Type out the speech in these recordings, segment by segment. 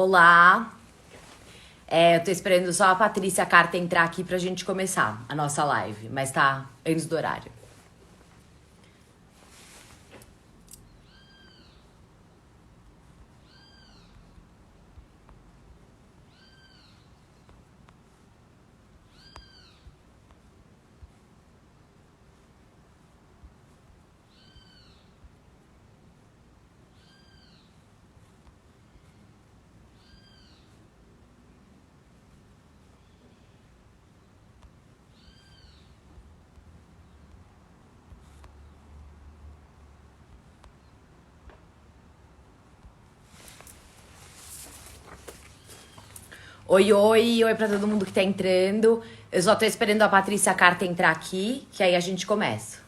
Olá, eu tô esperando só a Patrícia Carta entrar aqui pra gente começar a nossa live, mas tá antes do horário. Oi, oi, oi pra todo mundo que tá entrando. Eu só tô esperando a Patrícia Carta entrar aqui, que aí a gente começa.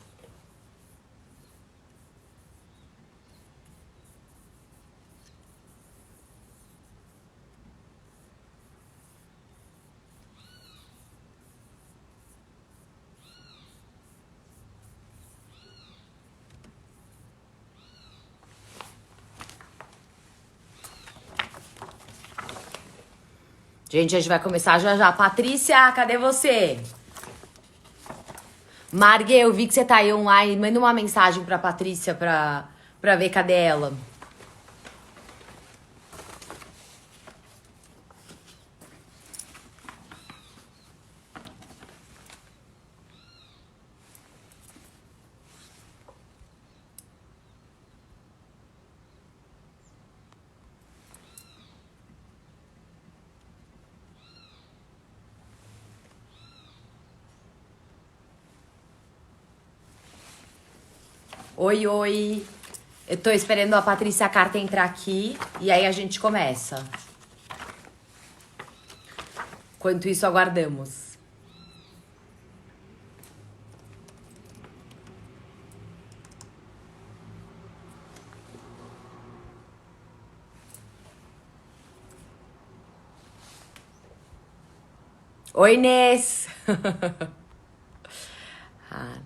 Gente, a gente vai começar já já. Patrícia, cadê você? Margue, eu vi que você tá aí online. Manda uma mensagem pra Patrícia pra ver cadê ela. Oi, oi. Eu tô esperando a Patrícia Carta entrar aqui e aí a gente começa. Enquanto isso, aguardamos. Oi, Inês! Ah,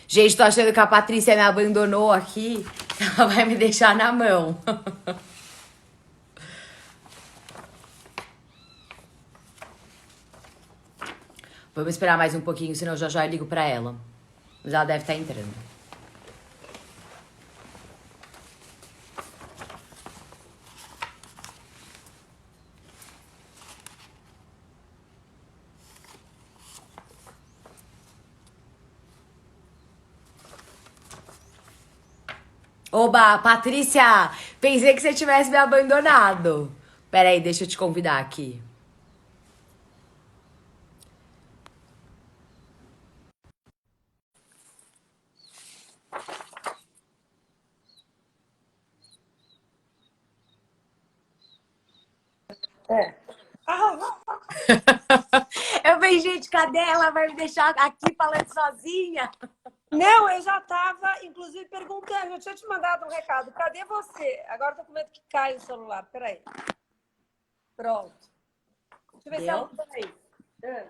gente, tô achando que a Patrícia me abandonou aqui. Ela vai me deixar na mão. Vamos esperar mais um pouquinho, senão já já eu ligo pra ela. Mas ela deve estar entrando. Oba, Patrícia! Pensei que você tivesse me abandonado. Pera aí, deixa eu te convidar aqui. É. Ah, Eu falei, gente, cadê ela? Vai me deixar aqui falando sozinha? não, eu já estava, inclusive, perguntando. Eu tinha te mandado um recado. Cadê você? Agora estou com medo que caia o celular. Peraí. Pronto. Deixa eu ver se ela. Deu? Peraí. É.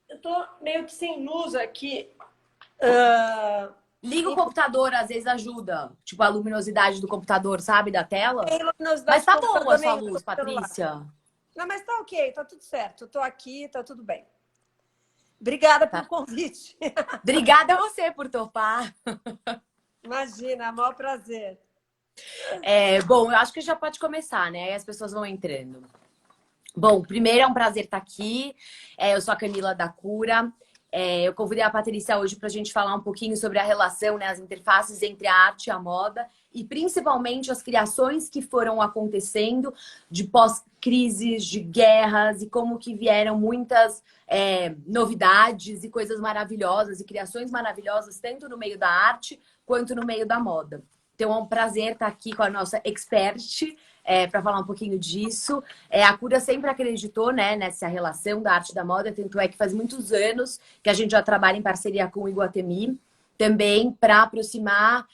Eu estou meio que sem luz aqui. Ah, Liga o e computador, às vezes ajuda. Tipo, a luminosidade do computador, sabe? Da tela. tem Mas luminosidade de tá boa a computador sua nenhuma luz, no celular. Patrícia. Não, mas tá ok, tá tudo certo. Estou aqui, tá tudo bem. Obrigada pelo Tá. convite. Obrigada a você por topar. Imagina, maior prazer. Bom, eu acho que já pode começar, né? Aí as pessoas vão entrando. Bom, primeiro é um prazer estar aqui. Eu sou a Camila da Cura. Eu convidei a Patrícia hoje para a gente falar um pouquinho sobre a relação, né, as interfaces entre a arte e a moda e principalmente as criações que foram acontecendo de pós-crises, de guerras e como que vieram muitas novidades e coisas maravilhosas e criações maravilhosas tanto no meio da arte quanto no meio da moda. Então é um prazer estar aqui com a nossa expert para falar um pouquinho disso. A Cura sempre acreditou, né, nessa relação da arte e da moda, tanto é que faz muitos anos que a gente já trabalha em parceria com o Iguatemi, também para aproximar,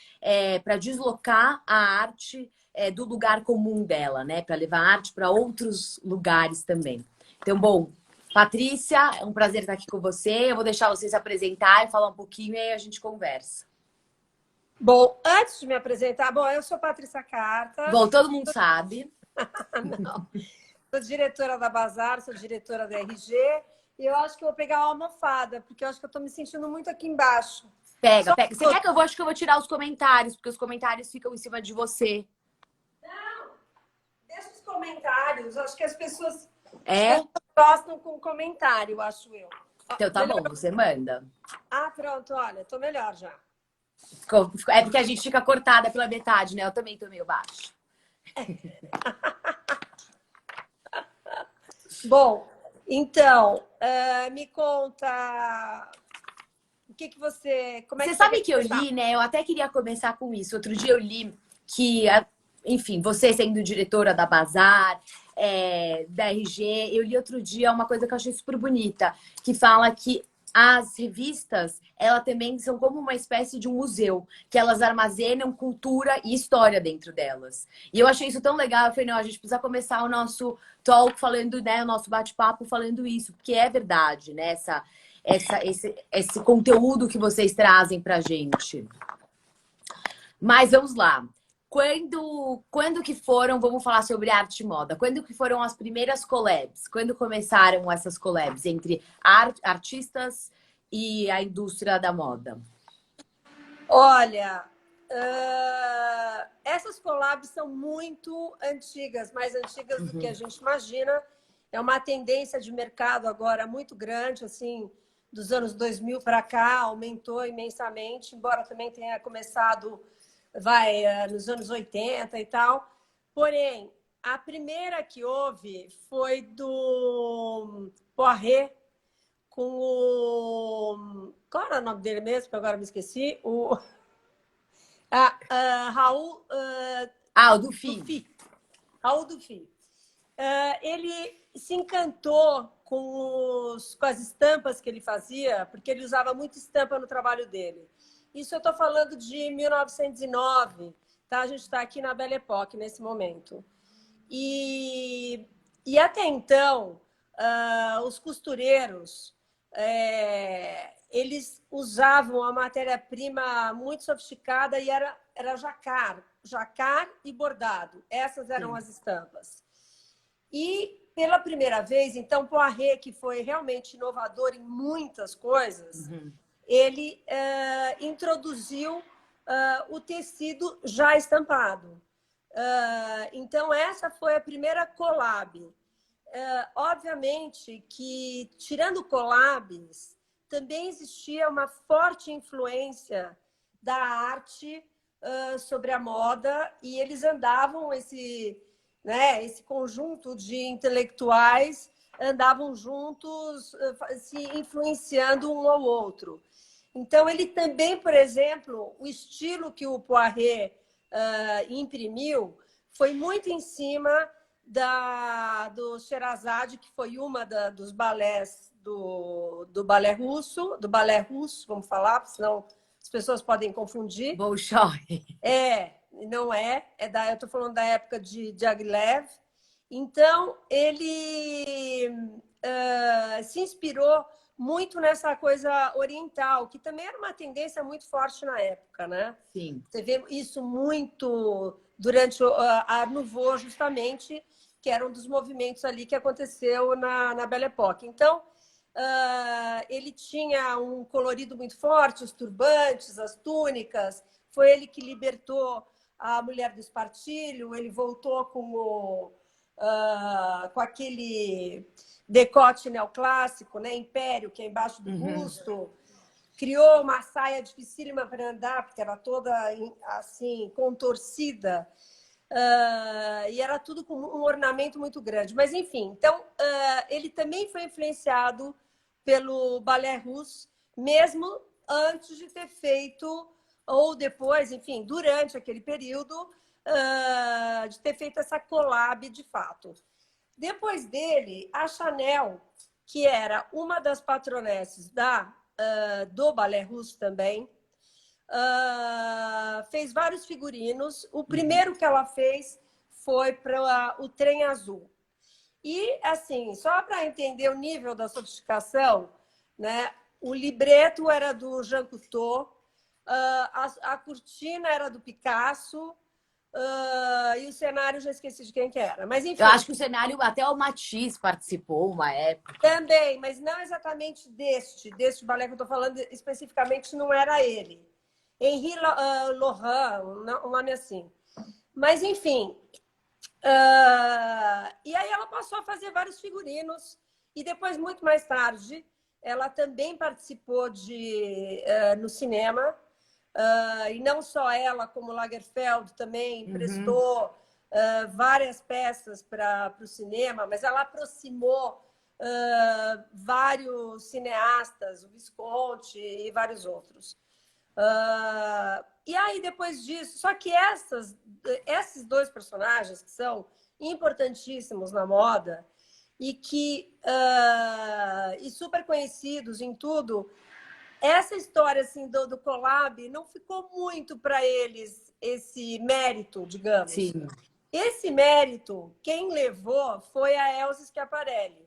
para deslocar a arte do lugar comum dela, né, para levar a arte para outros lugares também. Então, bom, Patrícia, é um prazer estar aqui com você. Eu vou deixar você se apresentar e falar um pouquinho e aí a gente conversa. Bom, antes de me apresentar, bom, eu sou Patrícia Carta. Bom, todo mundo sabe. Não. Sou diretora da Bazar, sou diretora da RG. E eu acho que eu vou pegar uma almofada, porque eu acho que eu estou me sentindo muito aqui embaixo. Pega, pega. Você quer que eu vou? Acho que eu vou tirar os comentários, porque os comentários ficam em cima de você. Não, deixa os comentários. Acho que as pessoas É? gostam com comentário, acho eu. Então tá bom, você manda. Ah, pronto, olha, tô melhor já. É porque a gente fica cortada pela metade, né? Eu também tô meio baixo. Bom, então, me conta o que você... Como é Você que sabe quer que eu começar? li, né? Eu até queria começar com isso. Outro dia eu li que, enfim, você sendo diretora da Bazar, da RG, eu li outro dia uma coisa que eu achei super bonita, que fala que as revistas, elas também são como uma espécie de um museu, que elas armazenam cultura e história dentro delas. E eu achei isso tão legal, eu falei, não, a gente precisa começar o nosso talk falando, né, o nosso bate-papo falando isso, porque é verdade, né, esse conteúdo que vocês trazem pra gente. Mas vamos lá. Quando que foram, vamos falar sobre arte e moda, quando que foram as primeiras collabs? Quando começaram essas collabs entre artistas e a indústria da moda? Olha, essas collabs são muito antigas, mais antigas do que a gente imagina. É uma tendência de mercado agora muito grande, assim, dos anos 2000 para cá, aumentou imensamente, embora também tenha começado, nos anos 80 e tal. Porém, a primeira que houve foi do Poiré com o... Qual era o nome dele mesmo? Que agora me esqueci. O Raul Ah, o do FI. Dufy. Raul Dufy. Ele se encantou com as estampas que ele fazia, porque ele usava muita estampa no trabalho dele. Isso eu estou falando de 1909, tá? A gente está aqui na Belle Époque nesse momento. E até então, os costureiros, eles usavam a matéria-prima muito sofisticada e era jacar e bordado. Essas eram as estampas. E, pela primeira vez, então, Poiré, que foi realmente inovador em muitas coisas, ele introduziu o tecido já estampado. Então, essa foi a primeira collab. Obviamente que, tirando collabs, também existia uma forte influência da arte sobre a moda e eles andavam, esse conjunto de intelectuais andavam juntos, se influenciando um ao outro. Então, ele também, por exemplo, o estilo que o Poiré imprimiu foi muito em cima do Sherazade, que foi uma dos balés do balé russo, vamos falar, senão as pessoas podem confundir. Bolshoi. Não é. Eu estou falando da época de Diaghilev. Então, ele se inspirou muito nessa coisa oriental, que também era uma tendência muito forte na época, né? Sim. Você vê isso muito durante a Art Nouveau, justamente, que era um dos movimentos ali que aconteceu na Belle Époque. Então, ele tinha um colorido muito forte, os turbantes, as túnicas. Foi ele que libertou a mulher do espartilho, ele voltou com aquele decote neoclássico, né? Império, que é embaixo do busto. Criou uma saia dificílima para andar, porque era toda assim, contorcida. E era tudo com um ornamento muito grande. Mas, enfim, então, ele também foi influenciado pelo balé russo, mesmo antes de ter feito ou depois, enfim, durante aquele período, de ter feito essa collab de fato. Depois dele, a Chanel, que era uma das patronesses do Ballet Russe também, fez vários figurinos. O primeiro que ela fez foi para o Trem Azul. E, assim, só para entender o nível da sofisticação, né, o libreto era do Jean Cousteau, a cortina era do Picasso, e o cenário, já esqueci de quem que era. Mas, enfim. Eu acho que o cenário, até o Matisse participou uma época. Também, mas não exatamente deste balé que eu estou falando, especificamente não era ele. Henri Laurent, um nome assim. Mas, enfim. E aí ela passou a fazer vários figurinos. E depois, muito mais tarde, ela também participou no cinema. E não só ela, como Lagerfeld também emprestou várias peças para o cinema, mas ela aproximou vários cineastas, o Visconti e vários outros. E aí, depois disso, só que esses dois personagens que são importantíssimos na moda e super conhecidos em tudo, essa história assim, do collab não ficou muito para eles esse mérito, digamos. Sim. Esse mérito, quem levou foi a Elsa Schiaparelli.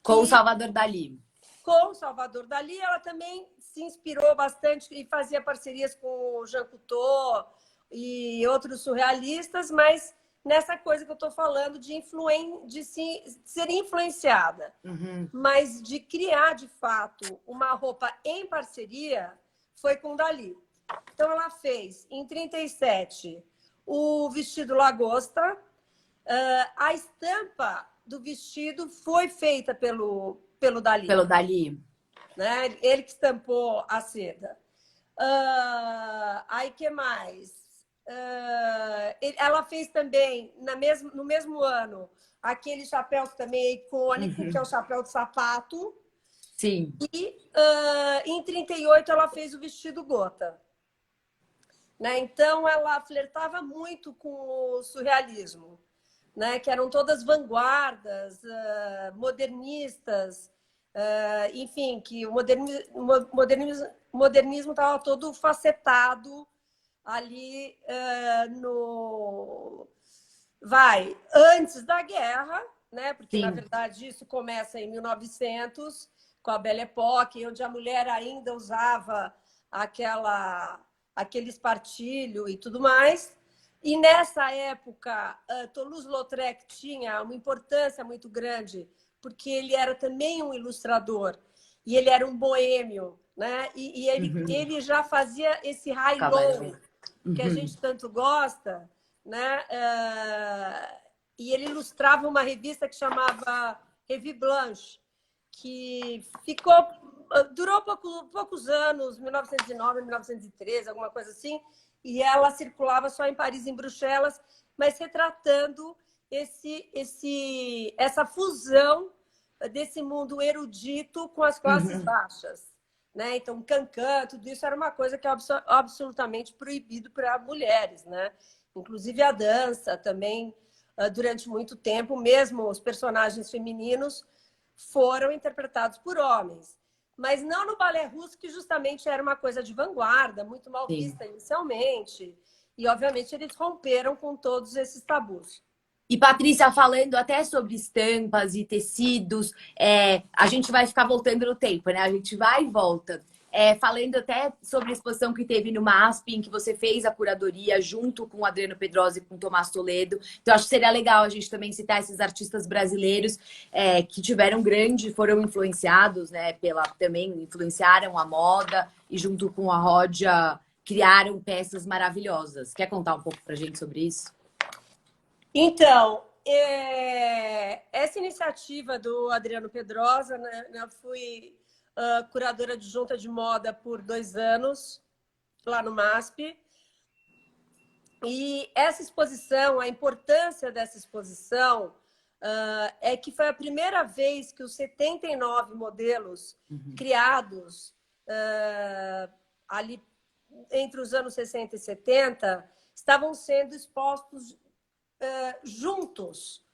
Com o Salvador Dalí. Com o Salvador Dalí, ela também se inspirou bastante e fazia parcerias com o Jean Cousteau e outros surrealistas, mas nessa coisa que eu estou falando de ser influenciada, mas de criar, de fato, uma roupa em parceria, foi com Dalí. Então, ela fez, em 37, o vestido Lagosta. A estampa do vestido foi feita pelo Dalí. Pelo Dalí. Né? Ele que estampou a seda. Aí, que mais? Ela fez também, no mesmo ano, aquele chapéu que também é icônico, que é o chapéu de sapato. Sim. E em 38 ela fez o vestido gota. Né? Então, ela flertava muito com o surrealismo, né? Que eram todas vanguardas, modernistas, enfim, que o modernismo estava todo facetado ali antes da guerra, né? Porque, na verdade, isso começa em 1900, com a Belle Époque, onde a mulher ainda usava aquele espartilho e tudo mais. E nessa época, Toulouse-Lautrec tinha uma importância muito grande, porque ele era também um ilustrador e ele era um boêmio, né? E ele já fazia esse high-low que a gente tanto gosta, né? E ele ilustrava uma revista que chamava Revue Blanche, que durou poucos anos, 1909, 1913, alguma coisa assim, e ela circulava só em Paris e em Bruxelas, mas retratando essa fusão desse mundo erudito com as classes baixas. Né? Então, cancan, tudo isso era uma coisa que é absolutamente proibido para mulheres. Né? Inclusive a dança também, durante muito tempo, mesmo os personagens femininos foram interpretados por homens. Mas não no balé russo, que justamente era uma coisa de vanguarda, muito mal vista inicialmente. E, obviamente, eles romperam com todos esses tabus. E, Patrícia, falando até sobre estampas e tecidos, a gente vai ficar voltando no tempo, né? A gente vai e volta. Falando até sobre a exposição que teve no MASP, em que você fez a curadoria junto com o Adriano Pedrosa e com o Tomás Toledo. Então, acho que seria legal a gente também citar esses artistas brasileiros que tiveram foram influenciados, né? Também influenciaram a moda e junto com a Rodia criaram peças maravilhosas. Quer contar um pouco pra gente sobre isso? Então, essa iniciativa do Adriano Pedrosa, né, eu fui curadora adjunta de moda por 2 anos, lá no MASP. E essa exposição, a importância dessa exposição é que foi a primeira vez que os 79 modelos criados ali entre os anos 60 e 70, estavam sendo expostos juntos.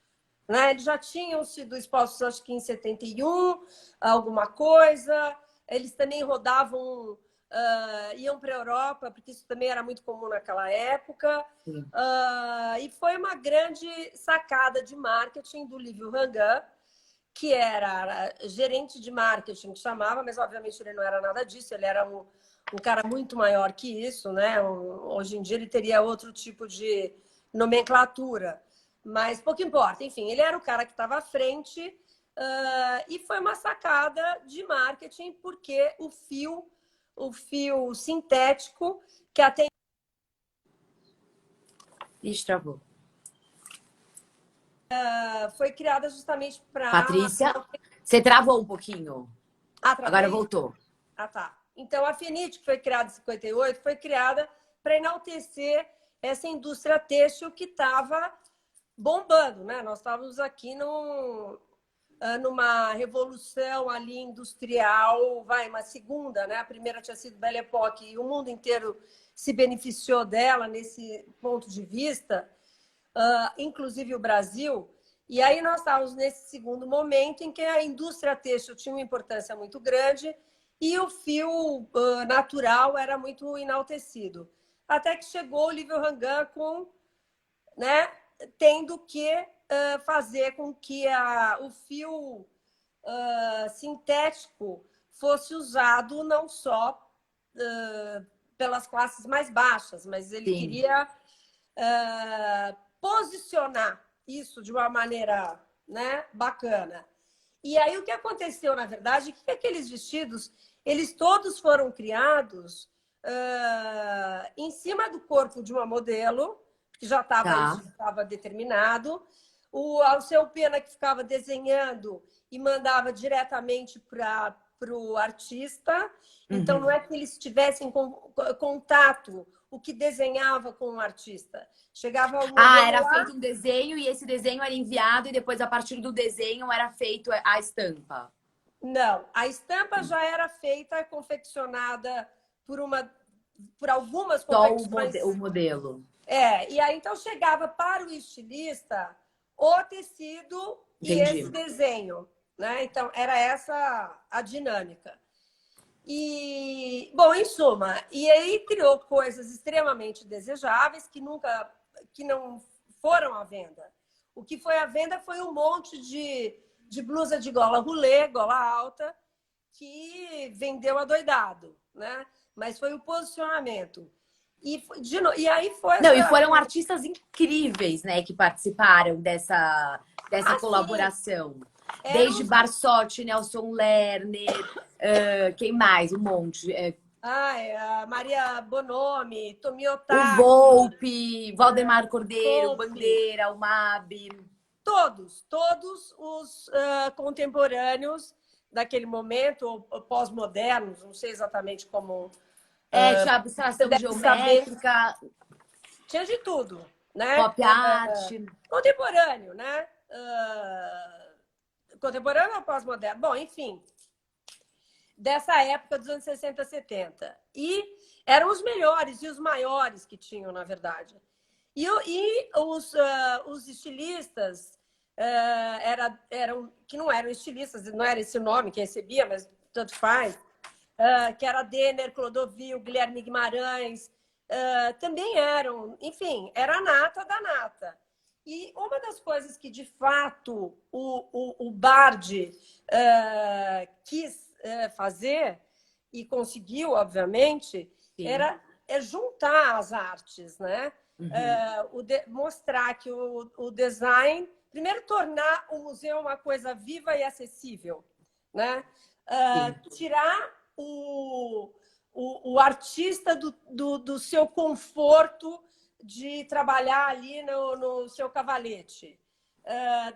Né? Eles já tinham sido expostos, acho que em 71, alguma coisa. Eles também rodavam, iam para a Europa, porque isso também era muito comum naquela época. E foi uma grande sacada de marketing do Lívio Rangan, que era gerente de marketing, que chamava, mas obviamente ele não era nada disso, ele era um cara muito maior que isso, né? Hoje em dia ele teria outro tipo de nomenclatura. Mas pouco importa. Enfim, ele era o cara que estava à frente e foi uma sacada de marketing porque o fio sintético, que até... Ixi, travou. foi criada justamente para... Patrícia, você travou um pouquinho. Agora Travei? voltou. Tá. Então, a Fienit, que foi criada em 58, foi criada para enaltecer essa indústria têxtil que estava bombando, né? Nós estávamos aqui numa revolução ali industrial, uma segunda, né? A primeira tinha sido Belle Époque e o mundo inteiro se beneficiou dela nesse ponto de vista, inclusive o Brasil. E aí nós estávamos nesse segundo momento em que a indústria têxtil tinha uma importância muito grande e o fio natural era muito enaltecido. Até que chegou o Lívio Rangan né, tendo que fazer com que o fio sintético fosse usado não só pelas classes mais baixas, mas ele queria posicionar isso de uma maneira, né, bacana. E aí o que aconteceu, na verdade, é que aqueles vestidos, eles todos foram criados em cima do corpo de uma modelo, que já estava determinado. O Alceu Pena, que ficava desenhando e mandava diretamente para o artista. Então, não é que eles tivessem contato, o que desenhava com o artista. Chegava o era feito um desenho e esse desenho era enviado e depois, a partir do desenho, era feito a estampa. Não, a estampa já era feita, confeccionada por algumas confecções. Só o modelo. E aí então chegava para o estilista o tecido e esse desenho, né? Então era essa a dinâmica. E, bom, em suma, e aí criou coisas extremamente desejáveis que não foram à venda. O que foi à venda foi um monte de blusa de gola roulé, gola alta, que vendeu adoidado, né? Mas foi o posicionamento. E aí foi... Não, e foram artistas incríveis, né, que participaram dessa colaboração. Desde Barsotti, Nelson Lerner, quem mais? Um monte. A Maria Bonomi, Tomi Otaki, o Volpe, Valdemar Cordeiro, Bandeira, o Mabi. Todos os contemporâneos daquele momento, ou pós-modernos, não sei exatamente como... tinha abstração geométrica. Tinha de tudo, né? Pop art. Contemporâneo, né? Contemporâneo ou pós-moderno? Bom, enfim. Dessa época dos anos 60, 70. E eram os melhores e os maiores que tinham, na verdade. E os estilistas que não eram estilistas, não era esse o nome que recebia, mas tanto faz, que era Denner, Clodovil, Guilherme Guimarães, também eram, enfim, era a nata da nata. E uma das coisas que, de fato, o Bardi quis fazer, e conseguiu, obviamente, é juntar as artes, né? Mostrar que o design... Primeiro, tornar o museu uma coisa viva e acessível, né? Tirar o artista do seu conforto de trabalhar ali no seu cavalete.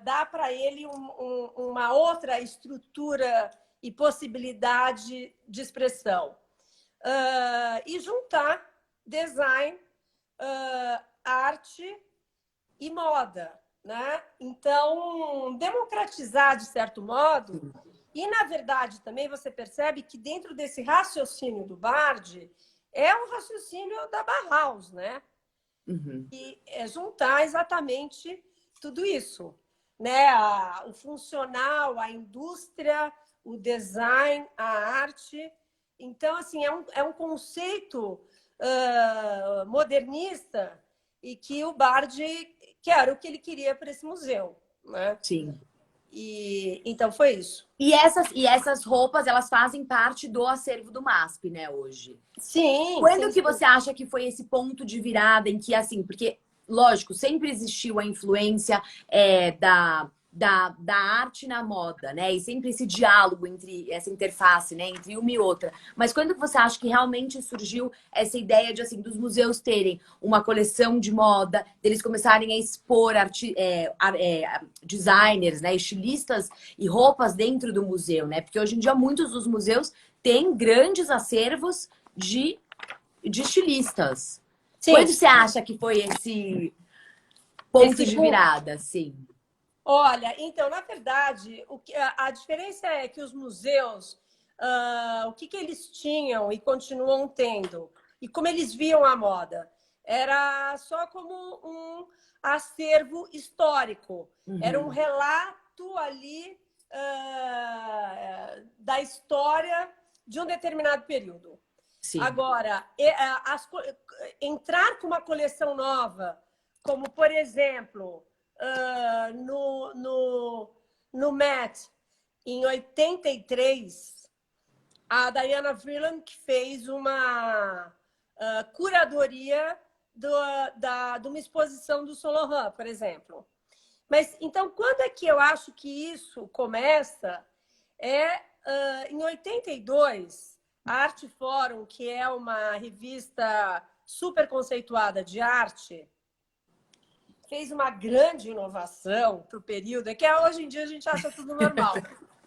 Dá para ele uma outra estrutura e possibilidade de expressão. E juntar design, arte e moda, né? Então, democratizar, de certo modo, e, na verdade, também você percebe que dentro desse raciocínio do Bardi, é um raciocínio da Bauhaus, né? Uhum. E é juntar exatamente tudo isso, né? O funcional, a indústria, o design, a arte. Então, assim, é um conceito modernista e que o Bardi, que era o que ele queria para esse museu, né? Sim. E então foi isso. E essas roupas, elas fazem parte do acervo do MASP, né, hoje. Sim, Quando sim, que sim. você acha que foi esse ponto de virada em que, assim, porque, lógico, sempre existiu a influência da arte na moda, né? E sempre esse diálogo entre essa interface, né? Entre uma e outra. Mas quando que você acha que realmente surgiu essa ideia de, assim, dos museus terem uma coleção de moda, deles começarem a expor designers, né? Estilistas e roupas dentro do museu, né? Porque hoje em dia muitos dos museus têm grandes acervos de estilistas. Quando Sim, você acha que foi esse ponto esse de boom. virada, assim? Olha, então, na verdade, a diferença é que os museus, o que eles tinham e continuam tendo, e como eles viam a moda, era só como um acervo histórico, era um Uhum. relato ali da história de um determinado período. Sim, Agora, entrar com uma coleção nova, como, por exemplo, no Met, em 83, a Diana Vreeland que fez uma curadoria de uma exposição do Saint Laurent, por exemplo. Mas, então, quando é que eu acho que isso começa? Em 82, a Arte Fórum, que é uma revista super conceituada de arte, fez uma grande inovação para o período. É que hoje em dia a gente acha tudo normal,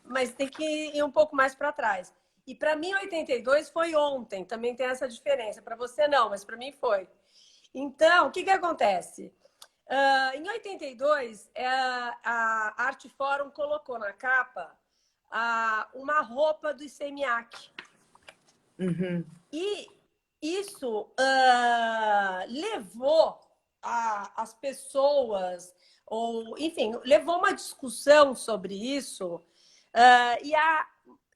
mas tem que ir um pouco mais para trás. E para mim, 82 foi ontem, também tem essa diferença. Para você não, mas para mim foi. Então, o que acontece? Em 82, a Arte Fórum colocou na capa uma roupa do ICEMIAC. uhum. E isso levou as pessoas, ou enfim, levou uma discussão sobre isso,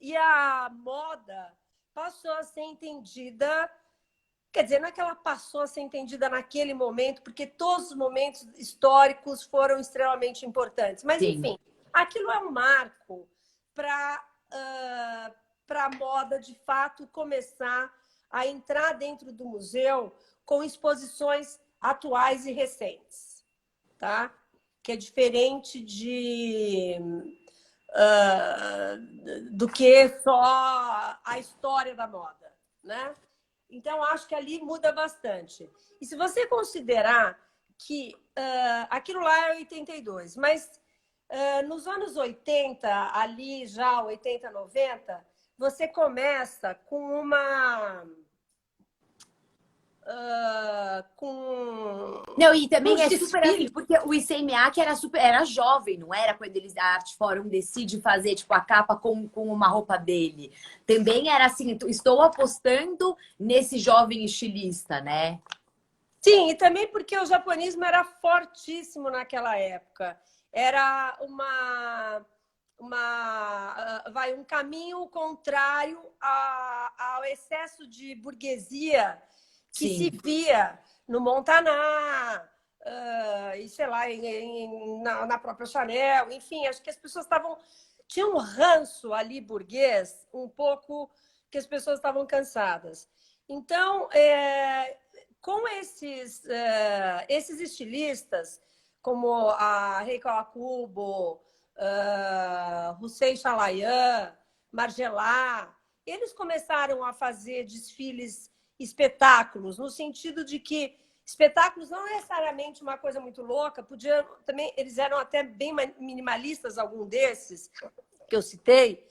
e a moda passou a ser entendida. Quer dizer, não é que ela passou a ser entendida naquele momento, porque todos os momentos históricos foram extremamente importantes. Mas, Sim. enfim, aquilo é um marco para a moda, de fato, começar a entrar dentro do museu com exposições atuais e recentes, tá? Que é diferente do que só a história da moda, né? Então, acho que ali muda bastante. E se você considerar que aquilo lá é 82, mas nos anos 80, ali já 80, 90, você começa com uma... com Não, e também uns é super assim, desfiles. porque o ICMA que era super, era jovem, não era quando eles, a Art Forum decide fazer, tipo, a capa com uma roupa dele. Também era assim, estou apostando nesse jovem estilista, né? Sim, e também porque o japonismo era fortíssimo naquela época. Era um caminho contrário ao excesso de burguesia que se Sim. via no Montaná, e sei lá, na própria Chanel. Enfim, acho que as pessoas tinham um ranço ali burguês, um pouco que as pessoas estavam cansadas. Então, com esses estilistas, como a Rei Kawakubo, Hussein Chalayan, Margiela, eles começaram a fazer desfiles, espetáculos, no sentido de que espetáculos não necessariamente uma coisa muito louca, também eles eram até bem minimalistas, algum desses que eu citei,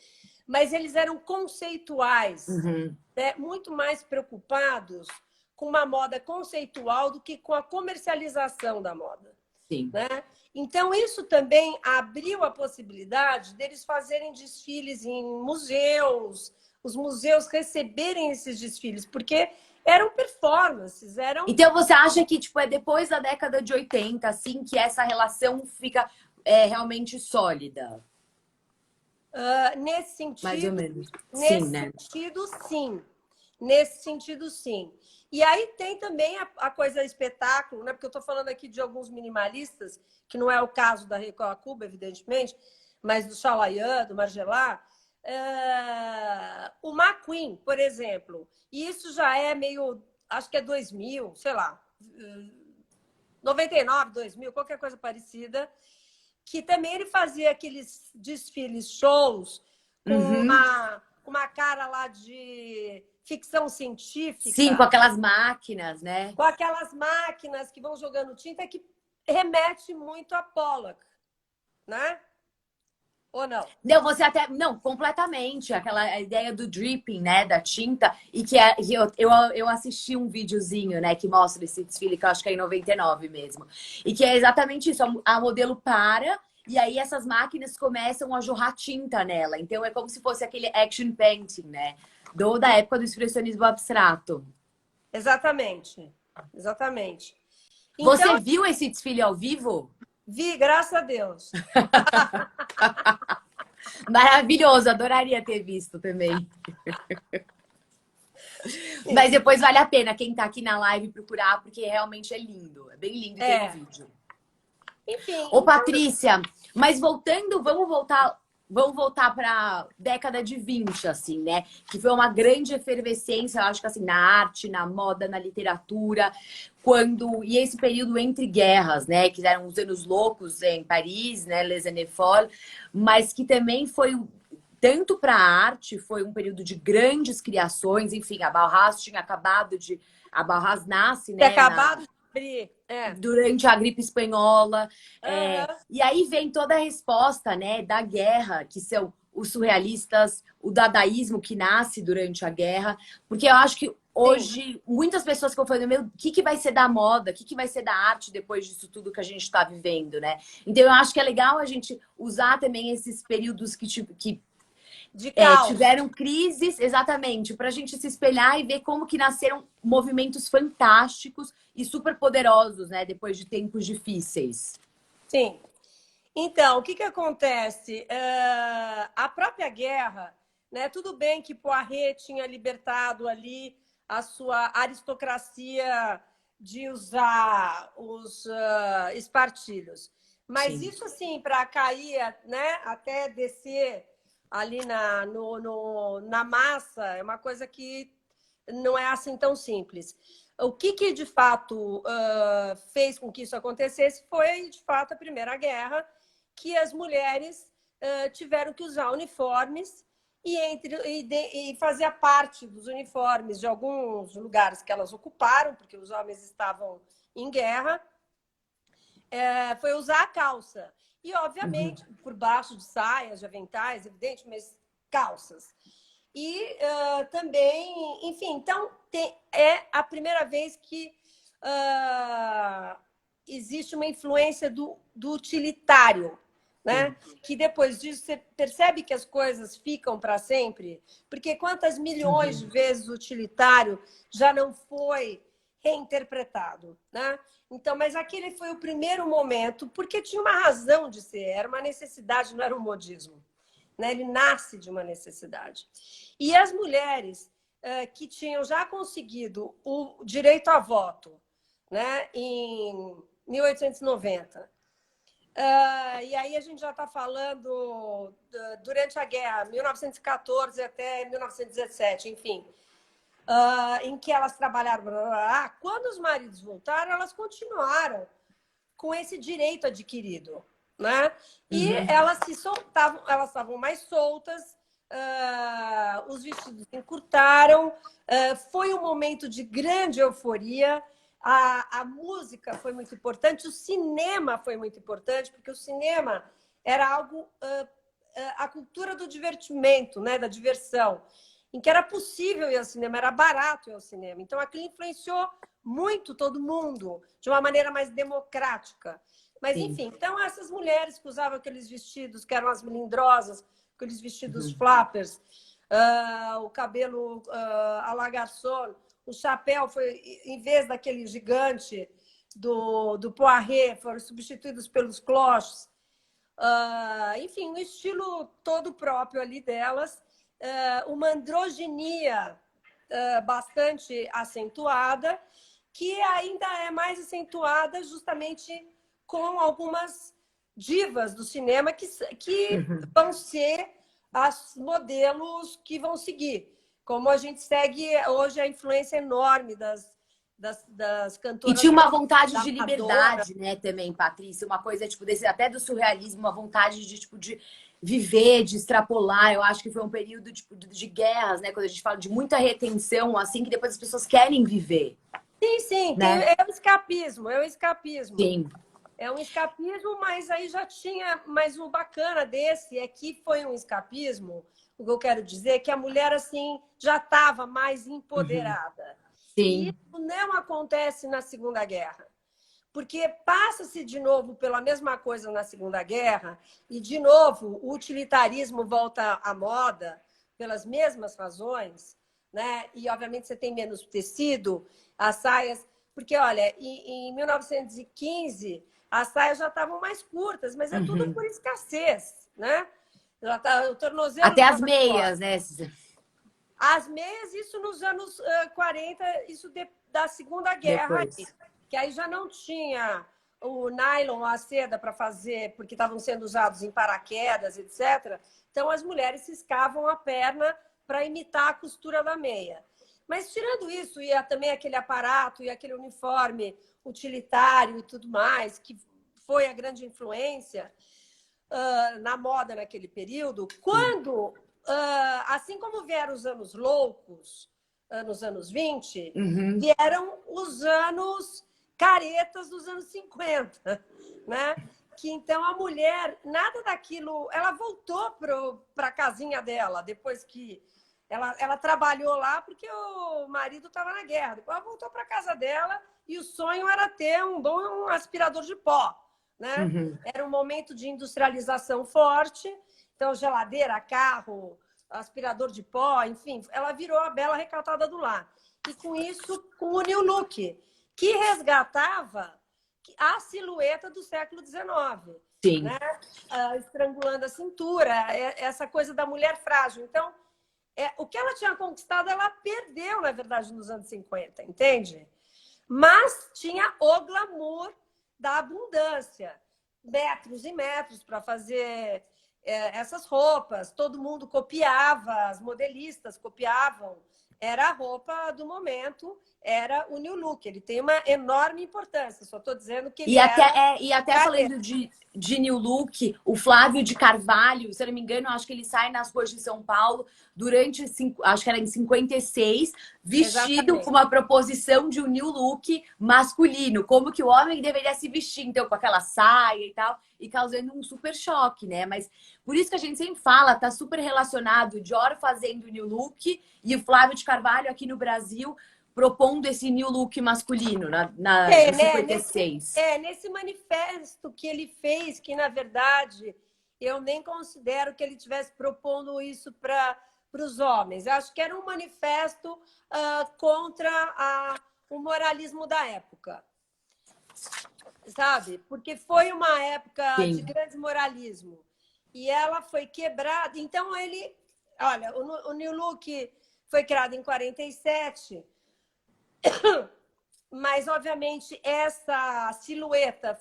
mas eles eram conceituais, Uhum. né? Muito mais preocupados com uma moda conceitual do que com a comercialização da moda, Sim. né? Então, isso também abriu a possibilidade deles fazerem desfiles em museus, os museus receberem esses desfiles, porque Eram performances, eram... Então você acha que tipo, é depois da década de 80, assim, que essa relação fica realmente sólida? Nesse Mais ou sentido, menos. Sim, nesse né? sentido, sim. Nesse sentido, sim. E aí tem também a coisa espetáculo, né? Porque eu estou falando aqui de alguns minimalistas, que não é o caso da Rico Cuba, evidentemente, mas do Chalayan, do Margiela. O McQueen, por exemplo, e isso já é meio, acho que é 2000, sei lá, 99, 2000, qualquer coisa parecida, que também ele fazia aqueles desfiles, shows, com Uhum. uma cara lá de ficção Sim, com científica, aquelas máquinas, né? com aquelas máquinas que vão jogando tinta, que remete muito a Pollock, né? Ou não? Não, você até. Não, completamente. Aquela ideia do dripping, né? Da tinta. E que, que eu assisti um videozinho, né? Que mostra esse desfile, que eu acho que é em 99 mesmo. E que é exatamente isso. A modelo para. E aí essas máquinas começam a jorrar tinta nela. Então é como se fosse aquele action painting, né? Da época do expressionismo abstrato. Exatamente. Exatamente. Você Então, viu esse desfile ao vivo? vi, graças a Deus. Maravilhoso, adoraria ter visto também. Mas depois vale a pena quem tá aqui na live procurar, porque realmente é lindo. É bem lindo e tem um É. vídeo. Enfim, Ô, então, Patrícia, mas voltando, vamos voltar para década de 20, assim, né? Que foi uma grande efervescência, eu acho que assim, na arte, na moda, na literatura, e esse período entre guerras, né? Que eram os anos loucos em Paris, né? Les Années Folles, mas que também foi tanto para a arte, foi um período de grandes criações, enfim, a Bauhaus nasce, ter né, acabado de abrir. É. durante a gripe espanhola. Uhum. E aí vem toda a resposta, né, da guerra, que são os surrealistas, o dadaísmo que nasce durante a guerra, porque eu acho que Sim. hoje muitas pessoas ficam falando, meu, o que vai ser da moda, o que vai ser da arte depois disso tudo que a gente está vivendo, né? Então eu acho que é legal a gente usar também esses períodos que De caos. tiveram crises, exatamente, para a gente se espelhar e ver como que nasceram movimentos fantásticos e super poderosos, né? Depois de tempos difíceis. Sim. Então, o que acontece? A própria guerra, né? Tudo bem que Poiret tinha libertado ali a sua aristocracia de usar os espartilhos, mas Sim. isso assim para cair, né? Até descer ali na massa é uma coisa que não é assim tão simples. O que de fato fez com que isso acontecesse foi, de fato, a Primeira Guerra, que as mulheres tiveram que usar uniformes e fazia parte dos uniformes de alguns lugares que elas ocuparam, porque os homens estavam em guerra, foi usar a calça. E, Uhum. obviamente, por baixo de saias, de aventais, evidente, mas calças. E também, enfim, então é a primeira vez que existe uma influência do utilitário, né? Sim. Que depois disso você percebe que as coisas ficam para sempre, porque quantas milhões de Uhum. vezes o utilitário já não foi reinterpretado, né? Então, mas aquele foi o primeiro momento, porque tinha uma razão de ser, era uma necessidade, não era um modismo, né? Ele nasce de uma necessidade. E as mulheres que tinham já conseguido o direito a voto, né, em 1890, e aí a gente já está falando durante a guerra, 1914 até 1917, enfim, em que elas trabalharam. Quando os maridos voltaram, elas continuaram com esse direito adquirido, né? E Uhum. elas se soltavam, elas estavam mais soltas, os vestidos encurtaram, foi um momento de grande euforia. A música foi muito importante, o cinema foi muito importante, porque o cinema era algo, a cultura do divertimento, né, da diversão, em que era possível ir ao cinema, era barato ir ao cinema. Então, aquilo influenciou muito todo mundo, de uma maneira mais democrática. Mas, Sim. enfim, então essas mulheres que usavam aqueles vestidos que eram as melindrosas, aqueles vestidos Uhum. flappers, o cabelo à la garçon, o chapéu foi, em vez daquele gigante do Poiret, foram substituídos pelos cloches. Enfim, um estilo todo próprio ali delas, uma androginia bastante acentuada, que ainda é mais acentuada justamente com algumas divas do cinema que vão ser as modelos que vão seguir. Como a gente segue hoje a influência enorme das E cantoras. tinha uma vontade da de Madonna. liberdade, né, também, Patrícia. Uma coisa, tipo, até do surrealismo, uma vontade de, tipo, de viver, de extrapolar. Eu acho que foi um período, tipo, de guerras, né? Quando a gente fala de muita retenção, assim, que depois as pessoas querem viver, Sim, sim, né? é o escapismo, é o escapismo. Sim. É um escapismo, mas aí já tinha. Mas o bacana desse é que foi um escapismo. O que eu quero dizer é que a mulher assim já estava mais empoderada. E Sim. isso não acontece na Segunda Guerra. Porque passa-se de novo pela mesma coisa na Segunda Guerra, e de novo o utilitarismo volta à moda pelas mesmas razões, né? E obviamente você tem menos tecido, as saias. Porque, olha, em 1915 as saias já estavam mais curtas, mas é tudo por escassez, né? Já tá, o tornozelo Até já as estava meias, fora. né? As meias, isso nos anos 40, isso da Segunda Guerra, Depois. que aí já não tinha o nylon, a seda para fazer, porque estavam sendo usados em paraquedas, etc. Então, as mulheres ciscavam a perna para imitar a costura da meia. Mas, tirando isso, e também aquele aparato e aquele uniforme utilitário e tudo mais, que foi a grande influência na moda naquele período, quando, assim como vieram os anos loucos, nos anos 20, vieram os anos caretas dos anos 50, né? Que então a mulher, nada daquilo, ela voltou para a casinha dela, depois que ela trabalhou lá porque o marido estava na guerra. Depois ela voltou para a casa dela e o sonho era ter um bom aspirador de pó, né? Era um momento de industrialização forte, então geladeira, carro, aspirador de pó, enfim, ela virou a bela recatada do lar. E com isso, com o New Look, que resgatava a silhueta do século XIX, Sim. né? Estrangulando a cintura, essa coisa da mulher frágil. Então, o que ela tinha conquistado, ela perdeu, na verdade, nos anos 50, entende? Mas tinha o glamour da abundância, metros e metros para fazer essas roupas. Todo mundo copiava, as modelistas copiavam. Era a roupa do momento, era o New Look. Ele tem uma enorme importância. Só estou dizendo que ele E até falando de New Look, o Flávio de Carvalho, se eu não me engano, acho que ele sai nas ruas de São Paulo durante, acho que era em 56, vestido Exatamente. com uma proposição de um New Look masculino, como que o homem deveria se vestir, então, com aquela saia e tal, e causando um super choque, né? Mas por isso que a gente sempre fala, tá super relacionado o Dior fazendo o New Look e o Flávio de Carvalho aqui no Brasil propondo esse New Look masculino em 56. Nesse manifesto que ele fez, que na verdade eu nem considero que ele estivesse propondo isso para os homens. Eu acho que era um manifesto contra o moralismo da época, sabe? Porque foi uma época de grande moralismo e ela foi quebrada. Então olha, o New Look foi criado em 47. Mas, obviamente, essa silhueta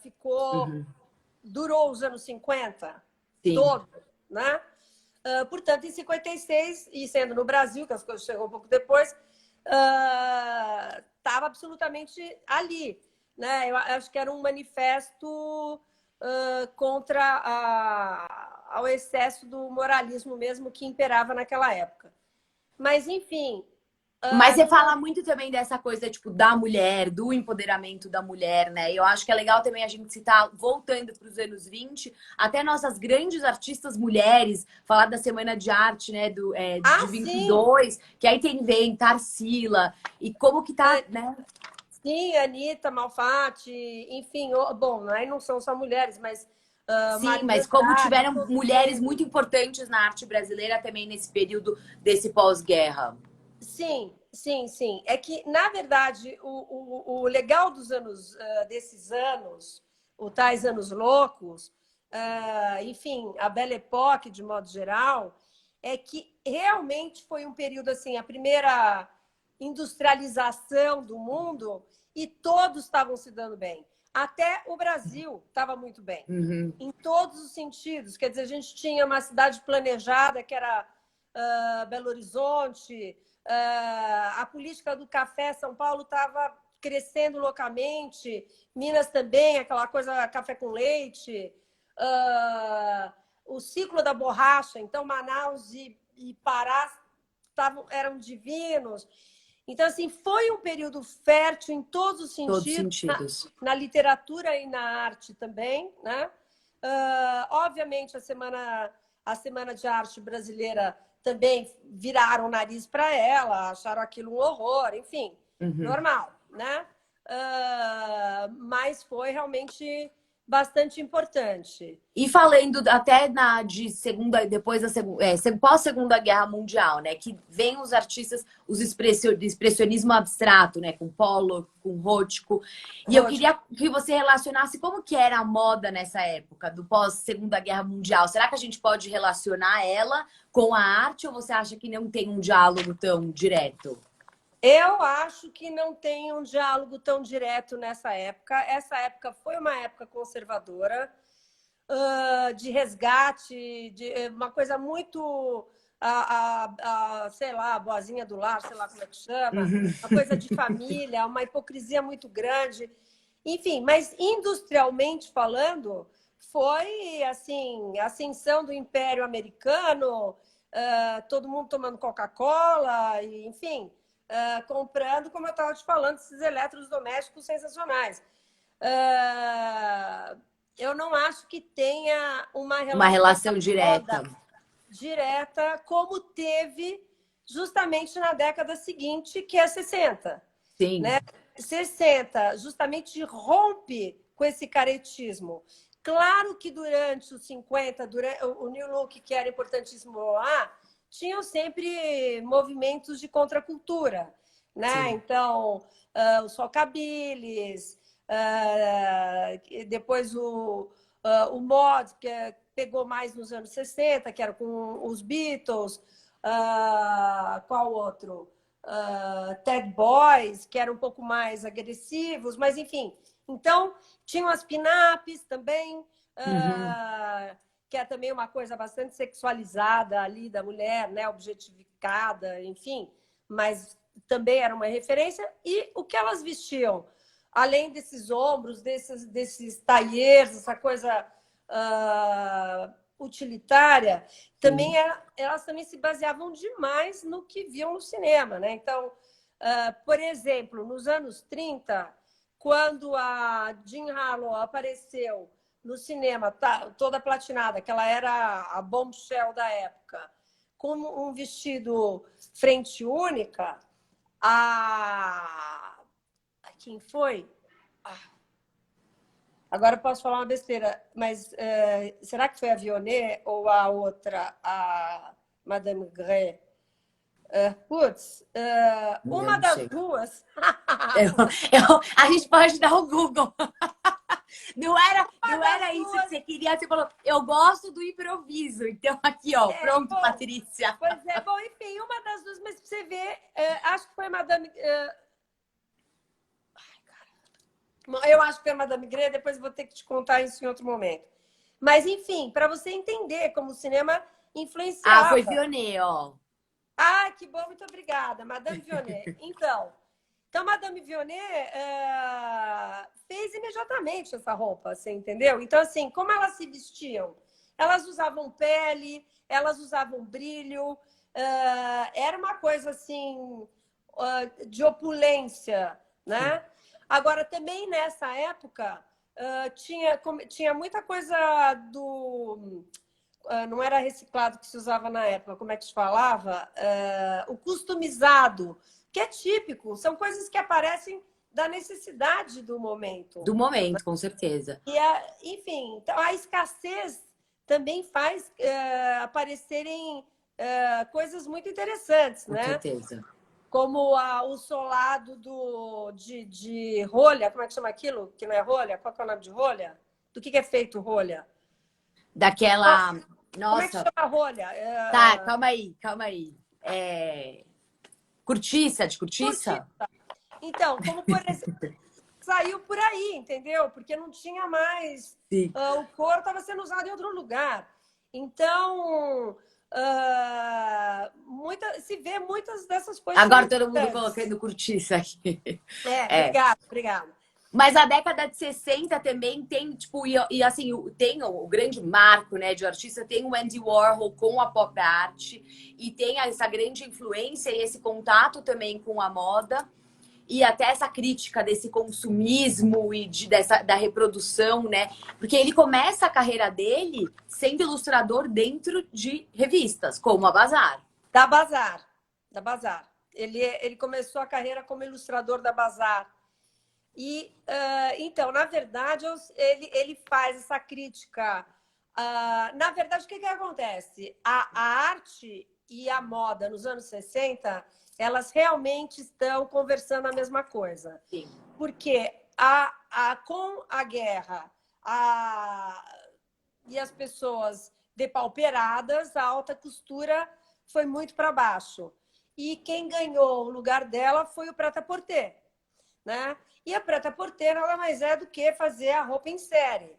durou os anos 50 todos, né? Portanto, em 56, e sendo no Brasil, que as coisas chegam um pouco depois, estava absolutamente ali, né? Eu acho que era um manifesto contra ao excesso do moralismo mesmo que imperava naquela época. Mas, enfim... Mas você fala muito também dessa coisa, tipo, da mulher, do empoderamento da mulher, né? E eu acho que é legal também a gente citar, voltando para os anos 20, até nossas grandes artistas mulheres, falar da Semana de Arte, né, de 22, sim. Que aí vem Tarsila, e como que tá, né? Sim, Anitta Malfatti, enfim, bom, aí não são só mulheres, mas... Sim, mas como tiveram mulheres muito importantes na arte brasileira também nesse período desse pós-guerra. Sim, sim, sim. É que, na verdade, o legal desses anos, os tais anos loucos, enfim, a Belle Époque, de modo geral, é que realmente foi um período assim, a primeira industrialização do mundo e todos estavam se dando bem. Até o Brasil estava muito bem, Uhum. em todos os sentidos. Quer dizer, a gente tinha uma cidade planejada, que era Belo Horizonte, a política do café, São Paulo estava crescendo loucamente, Minas também, aquela coisa café com leite, o ciclo da borracha, então Manaus e Pará eram divinos. Então, assim, foi um período fértil em todos os Todos os sentidos, sentidos. na literatura e na arte também, né? Obviamente, a Semana de Arte Brasileira também viraram o nariz para ela, acharam aquilo um horror, enfim, normal, né? Mas foi realmente bastante importante. E falando até de segunda, depois da segunda, pós-segunda guerra mundial, né? Que vem os artistas, os expressionismo abstrato, né? Com Pollock, com Rothko. E eu queria que você relacionasse como que era a moda nessa época, do pós-segunda guerra mundial. Será que a gente pode relacionar ela com a arte ou você acha que não tem um diálogo tão direto? Eu acho que não tem um diálogo tão direto nessa época. Essa época foi uma época conservadora, de resgate, de uma coisa muito, sei lá, a boazinha do lar, sei lá como é que chama, uma coisa de família, uma hipocrisia muito grande. Enfim, mas industrialmente falando, foi assim, a ascensão do Império Americano, todo mundo tomando Coca-Cola, enfim, comprando, como eu estava te falando, esses eletrodomésticos sensacionais. Eu não acho que tenha uma relação direta. direta como teve justamente na década seguinte, que é 60. Sim. Né? 60 justamente rompe com esse caretismo. Claro que durante os 50, durante o New Look, que era importantíssimo lá, tinham sempre movimentos de contracultura. Né? Então, os rockabilis, depois o mod, que pegou mais nos anos 60, que era com os Beatles, qual outro? Ted Boys, que eram um pouco mais agressivos, mas enfim. Então, tinham as pin-ups também, que é também uma coisa bastante sexualizada ali da mulher, né? Objetificada, enfim, mas também era uma referência. E o que elas vestiam? Além desses ombros, desses tailleurs, essa coisa utilitária, também elas também se baseavam demais no que viam no cinema. Né? Então, por exemplo, nos anos 30, quando a Jean Harlow apareceu no cinema, toda platinada, que ela era a bombshell da época, com um vestido frente única, quem foi? Agora eu posso falar uma besteira, mas será que foi a Vionnet ou a outra, a Madame Grey? Uma das duas. A gente pode dar o Google. Não era isso que você queria. Você falou, eu gosto do improviso. Então, aqui, ó, pronto, bom, Patrícia. Pois é, bom, enfim, uma das duas, mas pra você ver, acho que foi a Madame. Eu acho que foi a Madame Grey, depois vou ter que te contar isso em outro momento. Mas, enfim, para você entender como o cinema influenciava. Foi Vionnet, ó. Que bom, muito obrigada, Madame Vionnet. Então, Madame Vionnet fez imediatamente essa roupa, você entendeu? Então, assim, como elas se vestiam? Elas usavam pele, elas usavam brilho, era uma coisa, assim, de opulência, né? Agora, também nessa época, tinha muita coisa do... não era reciclado que se usava na época, como é que se falava? O customizado, que é típico, são coisas que aparecem da necessidade do momento. Do momento, com certeza. E enfim, então a escassez também faz aparecerem coisas muito interessantes, com né? certeza. como o solado de rolha, como é que chama aquilo? Que não é rolha? Qual que é o nome de rolha? Do que é feito rolha? Daquela... Como é que Nossa, chama a rolha? tá, calma aí, calma aí. Cortiça, de Cortiça. cortiça? Então, como por exemplo, saiu por aí, entendeu? Porque não tinha mais. Sim. O couro estava sendo usado em outro lugar. Então, se vê muitas dessas coisas são Agora todo mundo importantes. colocando cortiça aqui. É. Obrigada, obrigada. Mas a década de 60 também tem, tipo, assim, tem o grande marco, né, de artista, tem o Andy Warhol com a pop art, e tem essa grande influência e esse contato também com a moda, e até essa crítica desse consumismo e da reprodução, né? Porque ele começa a carreira dele sendo ilustrador dentro de revistas, como a Bazar. Da Bazar. Da Bazar. Ele começou a carreira como ilustrador da Bazar. E, então, na verdade, ele faz essa crítica. Na verdade, o que acontece? A arte e a moda nos anos 60, elas realmente estão conversando a mesma coisa. Sim. Porque com a guerra e as pessoas depauperadas, a alta costura foi muito para baixo. E quem ganhou o lugar dela foi o prêt-à-porter, né? E a prêt-à-porter nada mais é do que fazer a roupa em série.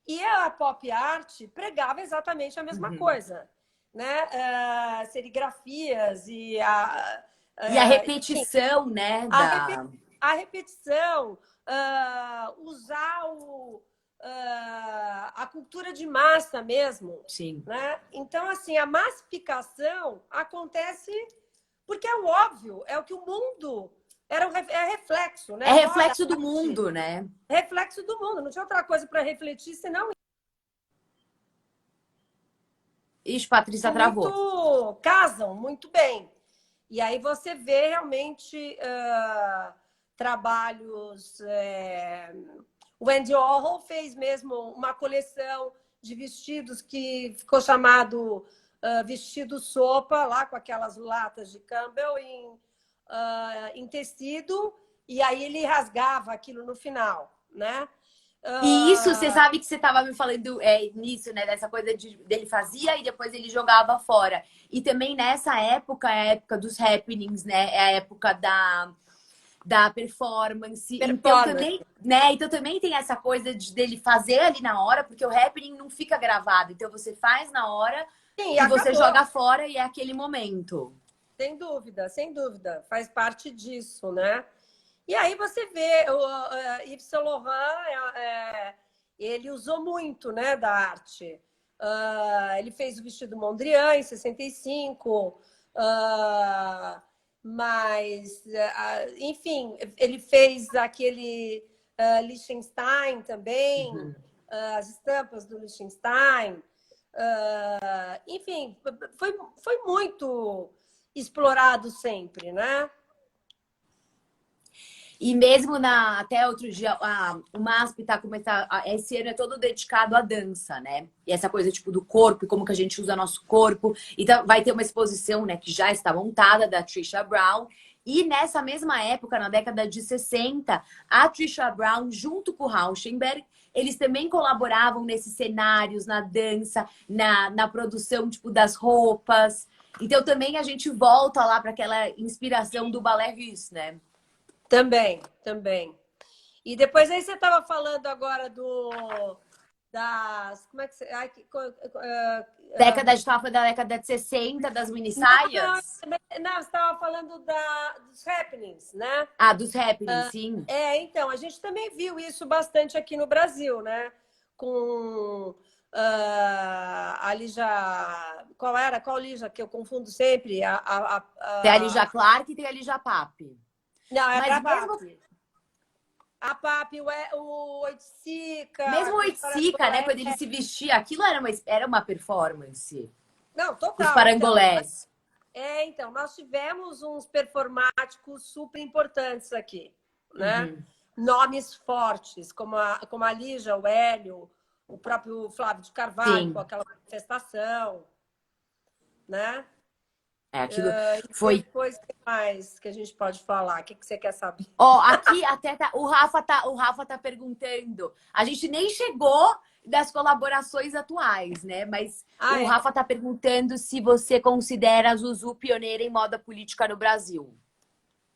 E a pop art pregava exatamente a mesma coisa, né? Serigrafias e a repetição, enfim, né? A repetição, usar a cultura de massa mesmo. Sim. Né? Então, assim, a massificação acontece porque é o óbvio, é o que o mundo... É reflexo, né? É reflexo do mundo, né? Reflexo do mundo. Não tinha outra coisa para refletir, senão... Ixi, Patrícia travou. Casam muito bem. E aí você vê realmente trabalhos... O Andy Warhol fez mesmo uma coleção de vestidos que ficou chamado vestido sopa, lá com aquelas latas de Campbell em tecido, e aí ele rasgava aquilo no final, né? E isso, você sabe que você estava me falando nisso, né? Dessa coisa dele fazia e depois ele jogava fora. E também nessa época, é a época dos happenings, né? É a época da performance. Então também, né? Então também tem essa coisa dele fazer ali na hora, porque o happening não fica gravado. Então você faz na hora e você joga fora e é aquele momento. Sem dúvida, sem dúvida. Faz parte disso, né? E aí você vê, o Yves Saint Laurent, ele usou muito, né, da arte. Ele fez o vestido Mondrian em 65, mas, enfim, ele fez aquele Liechtenstein também, as estampas do Liechtenstein. Enfim, foi muito explorado sempre, né? E mesmo até outro dia, o MASP tá começando. Esse ano é todo dedicado à dança, né? E essa coisa tipo do corpo, como que a gente usa nosso corpo. Então vai ter uma exposição, né, que já está montada, da Trisha Brown. E nessa mesma época, na década de 60, a Trisha Brown, junto com o Rauschenberg, eles também colaboravam nesses cenários, na dança, na produção tipo das roupas. Então também a gente volta lá para aquela inspiração do balé russe, né? Também, também. E depois aí você estava falando agora das... Como é que você... Estava falando da década de 60, das minissaias? Não, você estava falando dos happenings, né? Ah, dos happenings, sim. Então, a gente também viu isso bastante aqui no Brasil, né? Com a Lígia... Qual Lígia? Que eu confundo sempre. Tem a Lígia Clark e tem a Lígia Pape. Não, é a Pape. A Pape, o Oiticica... Mesmo o Oiticica, né? Quando ele se vestia, aquilo era uma performance. Não, total. Os parangolés. Então, nós tivemos uns performáticos super importantes aqui, né? Nomes fortes, como a Lígia, o Hélio, o próprio Flávio de Carvalho, com aquela manifestação, né? Aquilo E foi. depois, o que mais que a gente pode falar? O que você quer saber? Ó, aqui até o Rafa tá perguntando. A gente nem chegou das colaborações atuais, né? Mas Ah, o é? Rafa tá perguntando se você considera a Zuzu pioneira em moda política no Brasil.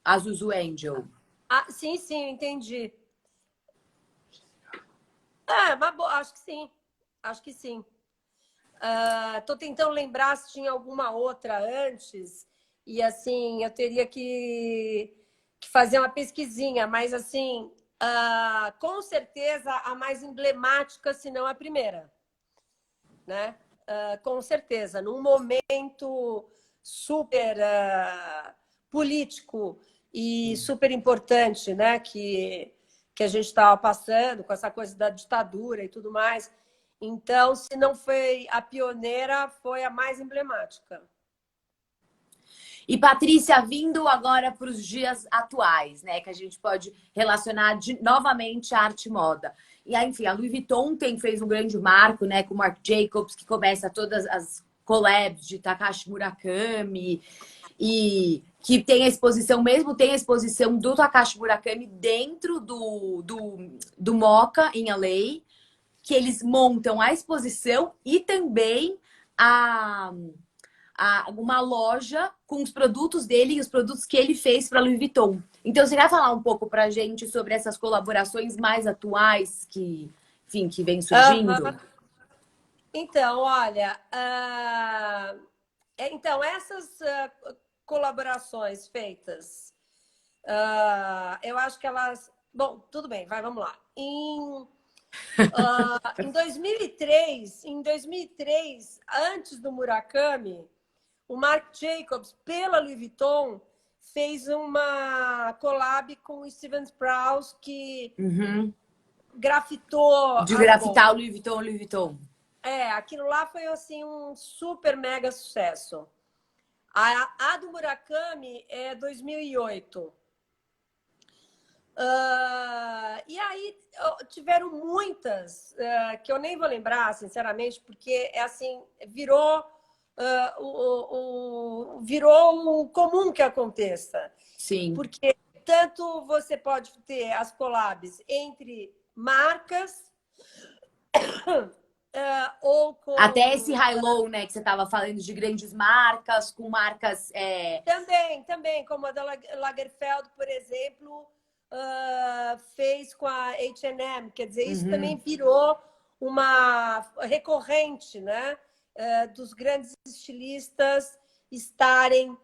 A Zuzu Angel. Ah, sim, sim, entendi. É, mas acho que sim. Acho que sim. Tô tentando lembrar se tinha alguma outra antes. E assim, eu teria que fazer uma pesquisinha, mas assim, com certeza a mais emblemática, se não a primeira, né? Com certeza, num momento super político e super importante, né? Que a gente estava passando com essa coisa da ditadura e tudo mais. Então, se não foi a pioneira, foi a mais emblemática. E Patrícia, vindo agora para os dias atuais, né? Que a gente pode relacionar novamente a arte e moda. E aí, enfim, a Louis Vuitton fez um grande marco, né? Com o Marc Jacobs, que começa todas as collabs de Takashi Murakami. E que tem a exposição, mesmo tem a exposição do Takashi Murakami dentro do Moca, em LA, que eles montam a exposição e também a uma loja com os produtos dele e os produtos que ele fez para Louis Vuitton. Então, você vai falar um pouco para a gente sobre essas colaborações mais atuais que, enfim, que vem surgindo? Então, olha, então essas colaborações feitas, eu acho que elas. Bom, tudo bem, vamos lá. Em 2003, antes do Murakami, o Marc Jacobs, pela Louis Vuitton, fez uma collab com o Steven Sprouse, que grafitou De as bolsas. grafitar o Louis Vuitton, Louis Vuitton. Aquilo lá foi assim um super mega sucesso. A do Murakami é 2008. E aí tiveram muitas que eu nem vou lembrar, sinceramente, porque é assim, virou comum que aconteça. Sim. Porque tanto você pode ter as collabs entre marcas ou Até esse com. high-low, né, que você estava falando de grandes marcas, com marcas. Também, como a da Lagerfeld, por exemplo, fez com a H&M, quer dizer, isso também virou uma recorrente, né? Dos grandes estilistas estarem.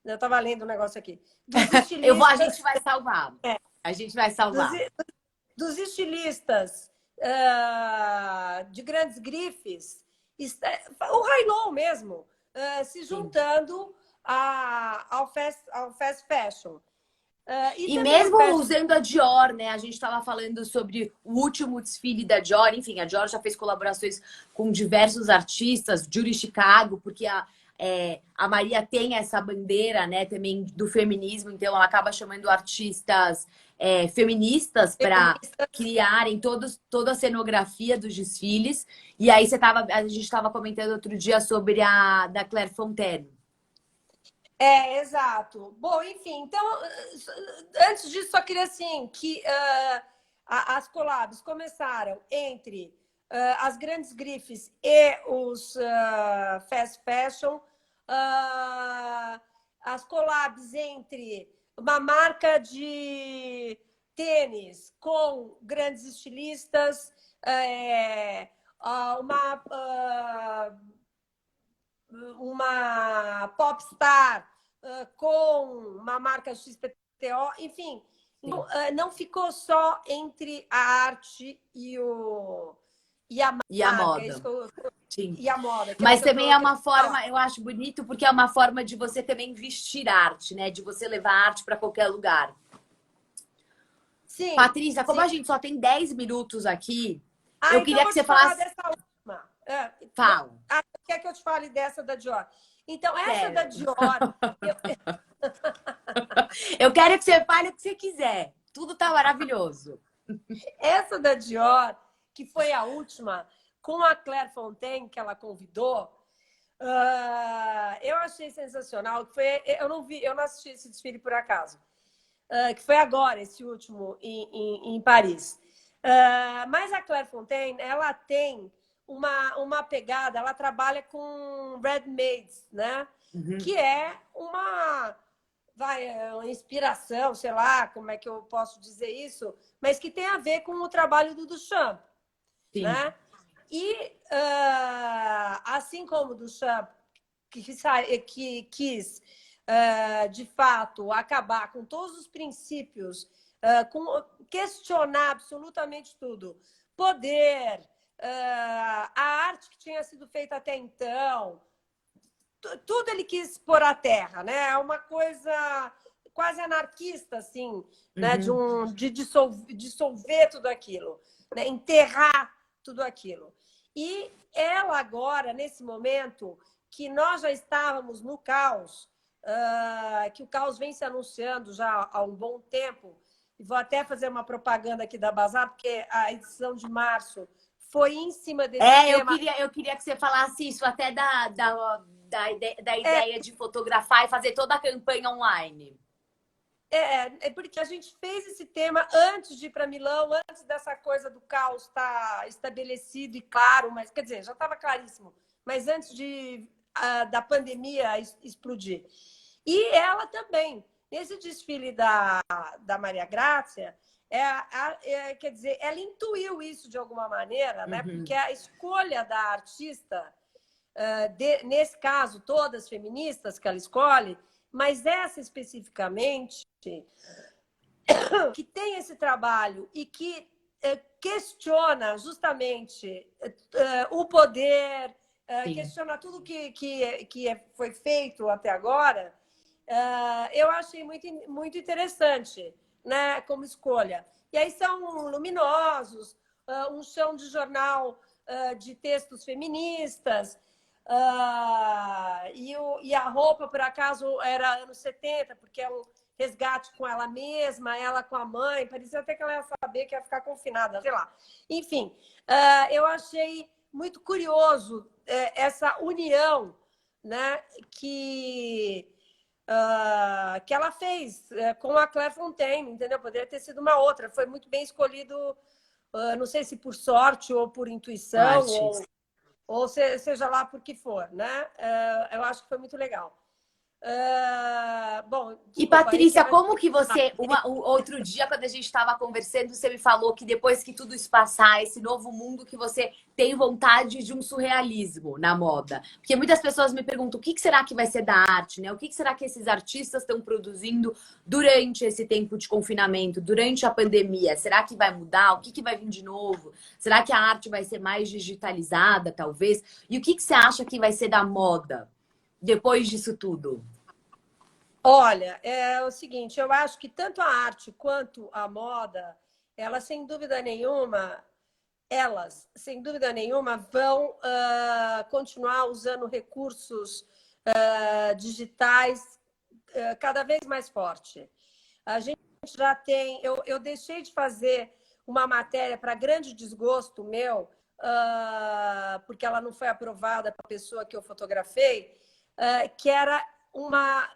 Eu estava lendo um negócio aqui. Dos A estilistas. gente vai salvar. A gente vai Dos, salvar. dos estilistas de grandes grifes, o high-low mesmo, se juntando ao fast fashion. E E também o mesmo fashion. usando a Dior, né? A gente estava falando sobre o último desfile da Dior. Enfim, a Dior já fez colaborações com diversos artistas, Judy Chicago, porque a Maria tem essa bandeira, né, também do feminismo, então ela acaba chamando artistas feministas para criarem toda a cenografia dos desfiles. E aí a gente estava comentando outro dia sobre a da Claire Fontaine. Exato. Bom, enfim, então, antes disso, só queria assim que as collabs começaram entre as grandes grifes e os fast fashion, as collabs entre uma marca de tênis com grandes estilistas, uma uma popstar com uma marca XPTO, enfim, não ficou só entre a arte e a E a marca, moda. Sim. e a moda, que é o Mas que eu também é tô uma falando. forma, eu acho bonito, porque é uma forma de você também vestir arte, né? De você levar arte para qualquer lugar. Sim, Patrícia, como sim. a gente só tem 10 minutos aqui, eu Então eu queria que vou você te falar falasse. dessa última. Fala. Quer que eu te fale dessa da Dior? Então, essa da Sério. Dior, Eu quero que você fale o que você quiser. Tudo tá maravilhoso. essa da Dior, que foi a última, com a Claire Fontaine, que ela convidou, eu achei sensacional. Eu não assisti esse desfile por acaso, que foi agora, esse último, em Paris. Mas a Claire Fontaine, ela tem uma pegada, ela trabalha com ready-mades, né? Que é uma inspiração, sei lá, como é que eu posso dizer isso, mas que tem a ver com o trabalho do Duchamp, né? E assim como o Duchamp que quis, de fato, acabar com todos os princípios, questionar absolutamente tudo, poder, a arte que tinha sido feita até então, tudo ele quis pôr à terra, né? É uma coisa quase anarquista, assim, né? De dissolver tudo aquilo, né? Enterrar tudo aquilo. E ela agora, nesse momento, que nós já estávamos no caos, que o caos vem se anunciando já há um bom tempo, e vou até fazer uma propaganda aqui da Bazar, porque a edição de março foi em cima desse tema. Eu queria que você falasse isso até da ideia de fotografar e fazer toda a campanha online. É porque a gente fez esse tema antes de ir para Milão, antes dessa coisa do caos estar estabelecido e claro, mas quer dizer, já estava claríssimo, mas antes da pandemia explodir. E ela também, nesse desfile da Maria Grazia, quer dizer, ela intuiu isso de alguma maneira, né? Porque a escolha da artista, nesse caso, todas feministas que ela escolhe, mas essa especificamente, que tem esse trabalho e que questiona justamente o poder, questiona tudo que foi feito até agora, eu achei muito interessante, né, como escolha. E aí são luminosos, um chão de jornal de textos feministas, e a roupa, por acaso, era anos 70, porque é um resgate com ela mesma, ela com a mãe, parecia até que ela ia saber que ia ficar confinada, sei lá. Enfim, eu achei muito curioso essa união, né, que ela fez com a Claire Fontaine, entendeu? Poderia ter sido uma outra. Foi muito bem escolhido, não sei se por sorte ou por intuição, ou seja lá por que for, né? Eu acho que foi muito legal. Bom, desculpa, e Patrícia, como que você, outro dia, quando a gente estava conversando, você me falou que depois que tudo isso passar, esse novo mundo, que você tem vontade de um surrealismo na moda. Porque muitas pessoas me perguntam o que será que vai ser da arte, né? O que será que esses artistas estão produzindo durante esse tempo de confinamento, durante a pandemia? Será que vai mudar? O que vai vir de novo? Será que a arte vai ser mais digitalizada, talvez? E o que você acha que vai ser da moda depois disso tudo? Olha, é o seguinte, eu acho que tanto a arte quanto a moda, elas, sem dúvida nenhuma, vão continuar usando recursos digitais cada vez mais forte. A gente já tem... Eu deixei de fazer uma matéria para grande desgosto meu, porque ela não foi aprovada para a pessoa que eu fotografei, que era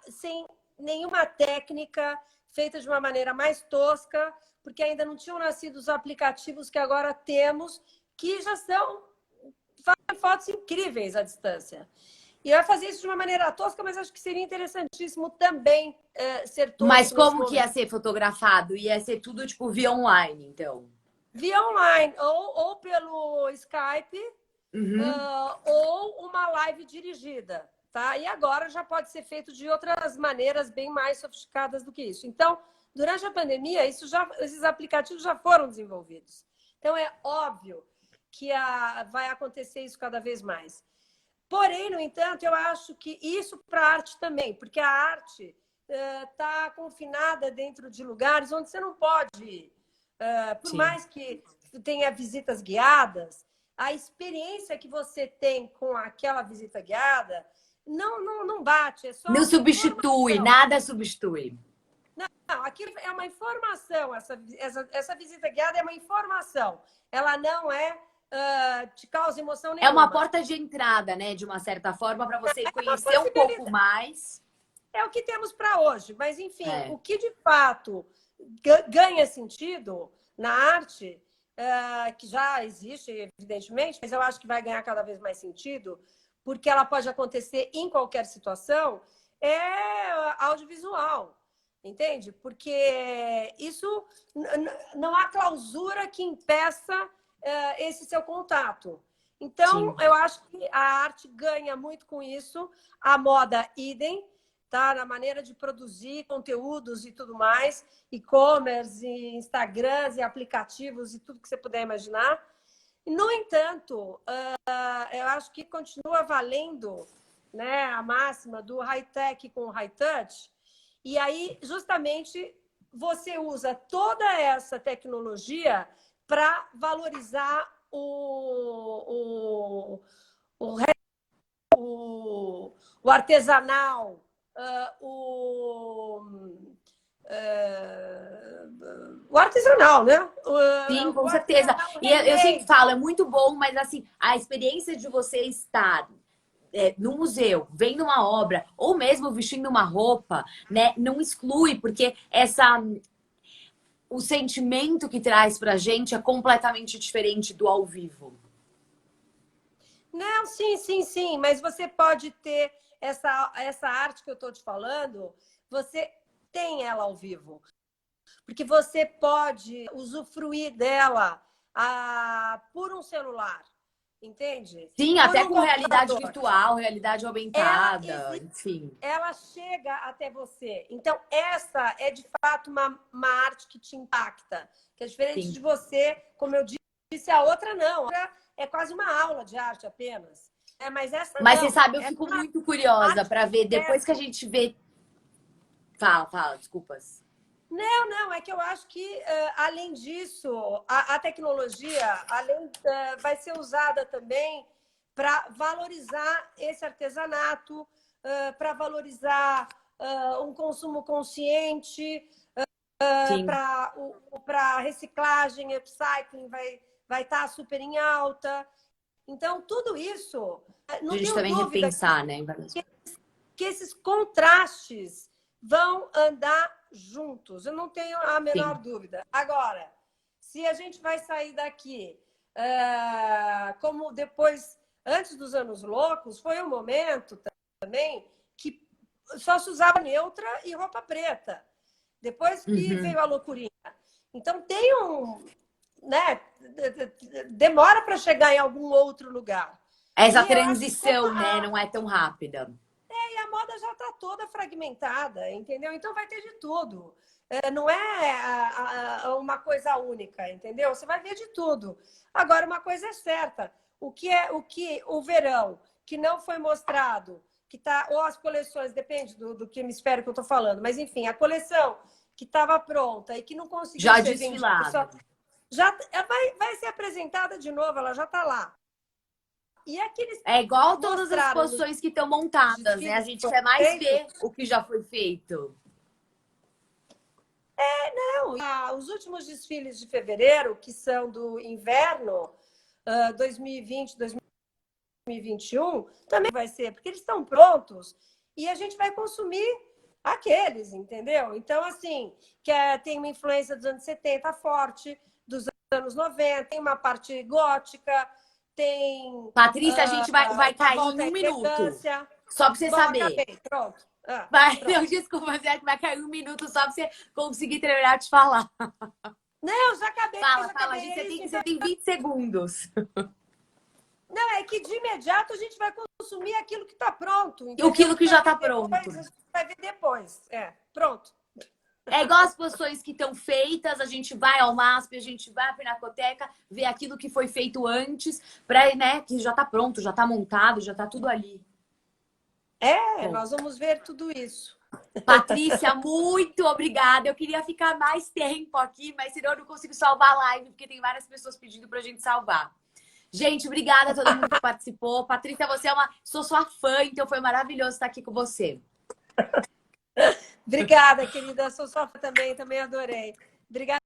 sem nenhuma técnica, feita de uma maneira mais tosca, porque ainda não tinham nascido os aplicativos que agora temos, que já fazem fotos incríveis à distância. E eu ia fazer isso de uma maneira tosca, mas acho que seria interessantíssimo também ser tosco. Mas como que ia ser fotografado? Ia ser tudo tipo via online, então? Via online, ou pelo Skype, ou uma live dirigida. Tá? E agora já pode ser feito de outras maneiras bem mais sofisticadas do que isso. Então, durante a pandemia, esses aplicativos já foram desenvolvidos. Então, é óbvio que vai acontecer isso cada vez mais. Porém, no entanto, eu acho que isso para a arte também, porque a arte está confinada dentro de lugares onde você não pode ir. Por mais que tenha visitas guiadas, a experiência que você tem com aquela visita guiada não bate. É só não substitui, nada substitui. Não, aquilo é uma informação. Essa visita guiada é uma informação. Ela não é te causa emoção É uma nenhuma. porta de entrada, né? De uma certa forma, para você É uma conhecer um pouco possibilidade. mais. É o que temos para hoje. Mas, enfim, É, o que de fato ganha sentido na arte, que já existe, evidentemente, mas eu acho que vai ganhar cada vez mais sentido, porque ela pode acontecer em qualquer situação, é audiovisual. Entende? Porque isso não há clausura que impeça esse seu contato. Então, sim. eu acho que a arte ganha muito com isso, a moda idem, tá? Na maneira de produzir conteúdos e tudo mais, e-commerce, e Instagrams, e aplicativos e tudo que você puder imaginar. No entanto, eu acho que continua valendo, né, a máxima do high-tech com high-touch, e aí, justamente, você usa toda essa tecnologia para valorizar o, o artesanal, o artesanal, né? Sim, com O certeza. artesanal E eu sempre handmade. falo, é muito bom, mas assim, a experiência de você estar no museu, vendo uma obra, ou mesmo vestindo uma roupa, né, não exclui, porque o sentimento que traz pra gente é completamente diferente do ao vivo. Não, sim, sim, sim, mas você pode ter essa arte que eu estou te falando, você tem ela ao vivo, porque você pode usufruir dela por um celular, entende? Sim, Por até um com realidade computador. virtual, realidade Ela aumentada, existe, enfim. ela chega até você. Então, essa é de fato uma arte que te impacta, que é diferente Sim. de você, como eu disse, a outra não. A outra é quase uma aula de arte apenas. Mas essa Mas você não. sabe, eu É fico uma muito curiosa arte pra ver, depois que a perto. gente vê. Fala, desculpas. Não, não, é que eu acho que, além disso, a tecnologia vai ser usada também para valorizar esse artesanato, para valorizar um consumo consciente, Sim. para reciclagem, upcycling vai estar super em alta. Então, tudo isso, A não gente tenho também dúvida repensar, né? que esses contrastes vão andar juntos. Eu não tenho a menor Sim. dúvida. Agora, se a gente vai sair daqui, como depois, antes dos anos loucos, foi um momento também que só se usava neutra e roupa preta. Depois que Uhum. veio a loucurinha. Então tem né, demora para chegar em algum outro lugar. Essa E eu acho que como transição, né, não é tão rápida. a moda já está toda fragmentada, entendeu? Então vai ter de tudo. Não é uma coisa única, entendeu? Você vai ver de tudo. Agora, uma coisa é certa: o verão que não foi mostrado, que tá, ou as coleções, depende do que hemisfério que eu estou falando, mas enfim, a coleção que estava pronta e que não conseguiu Já ser vendida, desfilado. já vai ser apresentada de novo, ela já está lá. E aqueles É igual todas as mostraram nos exposições que estão montadas, né? A desfiles que gente foram quer mais feitos. ver o que já foi feito. Não, os últimos desfiles de fevereiro, que são do inverno 2020, 2021, também vai ser, porque eles estão prontos e a gente vai consumir aqueles, entendeu? Então, assim, tem uma influência dos anos 70 forte, dos anos 90, tem uma parte gótica, tem Patrícia, a gente vai uma cair em volta à um minuto. elegância. Só pra você Bom, saber. acabei, pronto. Não, Pronto. desculpa, mas é que vai cair um minuto só pra você conseguir terminar de falar. Não, já acabei, Fala, já fala, acabei. gente, É isso, você então. tem 20 segundos. Não, é que de imediato a gente vai consumir aquilo que está pronto, entendeu? Aquilo O que que já vai tá vir depois, pronto. a gente vai ver depois. Pronto. É igual as posições que estão feitas, a gente vai ao MASP, a gente vai à Pinacoteca, vê aquilo que foi feito antes, né, que já tá pronto, já tá montado, já tá tudo ali. Bom, Nós vamos ver tudo isso. Patrícia, muito obrigada. Eu queria ficar mais tempo aqui, mas senão eu não consigo salvar a live, porque tem várias pessoas pedindo pra gente salvar. Gente, obrigada a todo mundo que participou. Patrícia, você é sou sua fã, então foi maravilhoso estar aqui com você. Obrigada, querida. Sou sua fã também adorei. Obrigada.